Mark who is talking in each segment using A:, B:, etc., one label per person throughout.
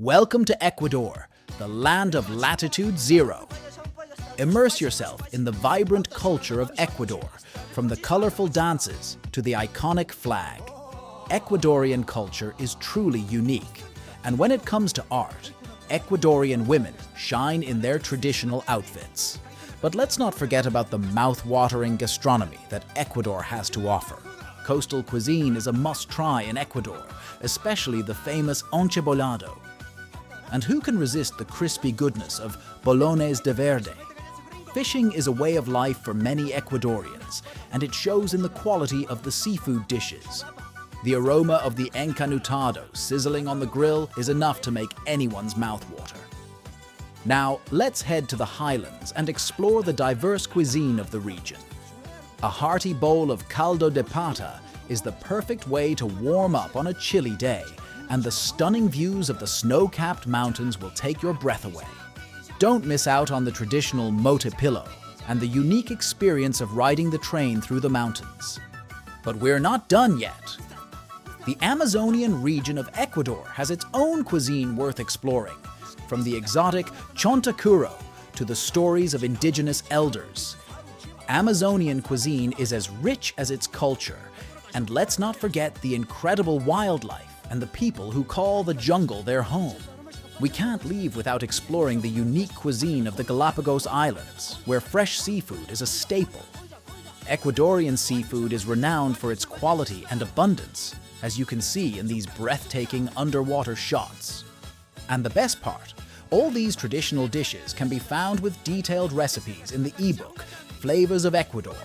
A: Welcome to Ecuador, the land of latitude zero. Immerse yourself in the vibrant culture of Ecuador, from the colorful dances to the iconic flag. Ecuadorian culture is truly unique, and when it comes to art, Ecuadorian women shine in their traditional outfits. But let's not forget about the mouth-watering gastronomy that Ecuador has to offer. Coastal cuisine is a must-try in Ecuador, especially the famous encebolado. And who can resist the crispy goodness of bolones de verde? Fishing is a way of life for many Ecuadorians, and it shows in the quality of the seafood dishes. The aroma of the encanutado sizzling on the grill is enough to make anyone's mouth water. Now, let's head to the highlands and explore the diverse cuisine of the region. A hearty bowl of caldo de pata is the perfect way to warm up on a chilly day, and the stunning views of the snow-capped mountains will take your breath away. Don't miss out on the traditional motepillo and the unique experience of riding the train through the mountains. But we're not done yet. The Amazonian region of Ecuador has its own cuisine worth exploring, from the exotic chontacuro to the stories of indigenous elders. Amazonian cuisine is as rich as its culture, and let's not forget the incredible wildlife and the people who call the jungle their home. We can't leave without exploring the unique cuisine of the Galapagos Islands, where fresh seafood is a staple. Ecuadorian seafood is renowned for its quality and abundance, as you can see in these breathtaking underwater shots. And the best part, all these traditional dishes can be found with detailed recipes in the ebook, Flavors of Ecuador,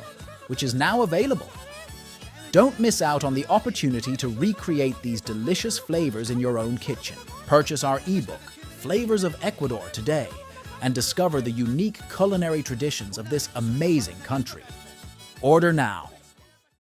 A: which is now available. Don't miss out on the opportunity to recreate these delicious flavors in your own kitchen. Purchase our ebook, Flavors of Ecuador, today and discover the unique culinary traditions of this amazing country. Order now.